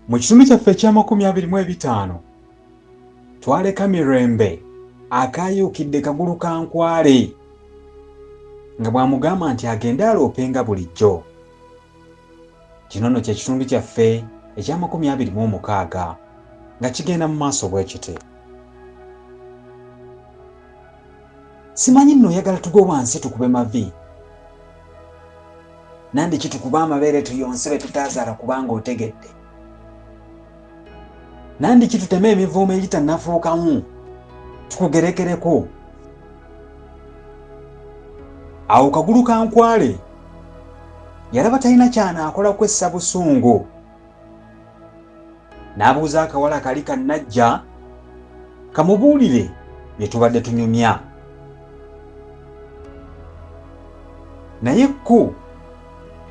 Mu kitundu kyaffe ekya25 twaleka Mirembe akaayuukidde Kagulukankwale nga bw'amugamba nti agende aloopenga bulijjo. Kino nno kye kitundu kyaffe ekya26 nga kigenda mu maaso bwe kiti. Simanyi nno oyagala tugwe wansi tukube mavi, nandiki tukuba amabeere tuyonse be tutaazaala kubanga otegedde, nandiki tuteme emivuumo egitannafuukamu tukugerekereko. Awo Kagulukankwale yalaba talina ky'anaakola kwessa busungu, n'abuuza akawala kali kannajja kamubuulire bye tubadde tunyumya. Naye kko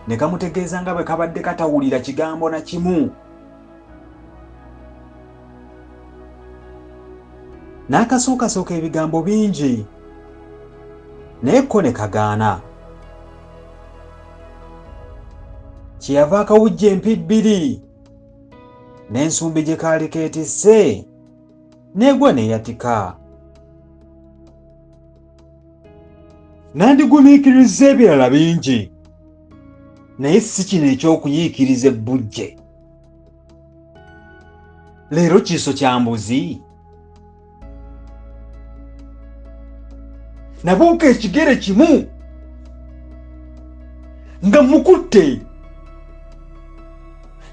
ne kamutegeeza nga bwe kabadde katawulira kigambo na kimu. N'akasookasooka ebigambo bingi, naye kko ne kagaana. Kyeyava akawujja empi bbiri, n'ensumbi gye kaali keetisse n'egwa n'eyatika. Nandigumiikiriza ebirala bingi, naye si kino eky'okuyiikiriza ebbujje. Leero kiiso kya mbuzi? Nabuuka ekigere kimu nga mukutte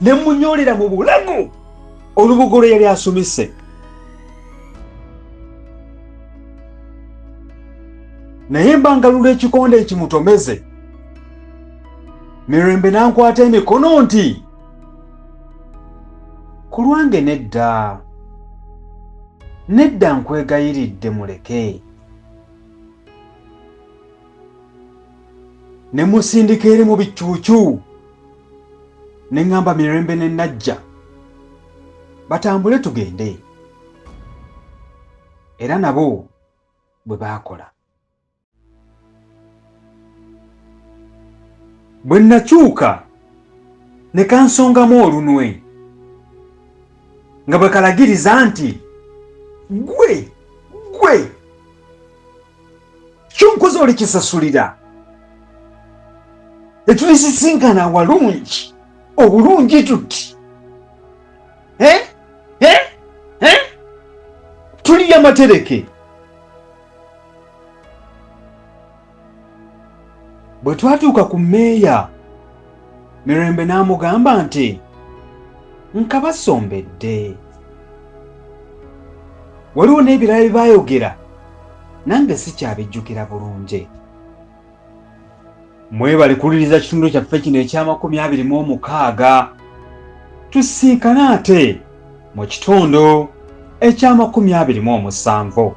ne munyoolera mu bulago olubugo lwe yali asumise. Naye mbangalula ekikonde ekimutomeze, Mirembe n'ankwata emikono nti, ku lwange nedda, nedda nkwegayiridde muleke. Ne musindika eri mu bicuucu, ne ŋŋamba Mirembe ne Najja batambule tugende, era nabo bwe baakola. Bwe nakyuka ne kansongamu olunwe nga bwe kalagiriza nti, gwe kyonkoze olikisasulira, etulisisinkana awalungi obulungi tuti, tulya matereke. Bwe twatuuka ku mmeeya, Mirembe n'amugamba nti, nkabasombedde. Waliwo n'ebirala bye baayogera, nange sikyabijjukira bulungi. Mwebale kuliriza kitundu kyaffe kino ekya26. Tusisinkana ate mu kitundu ekya27.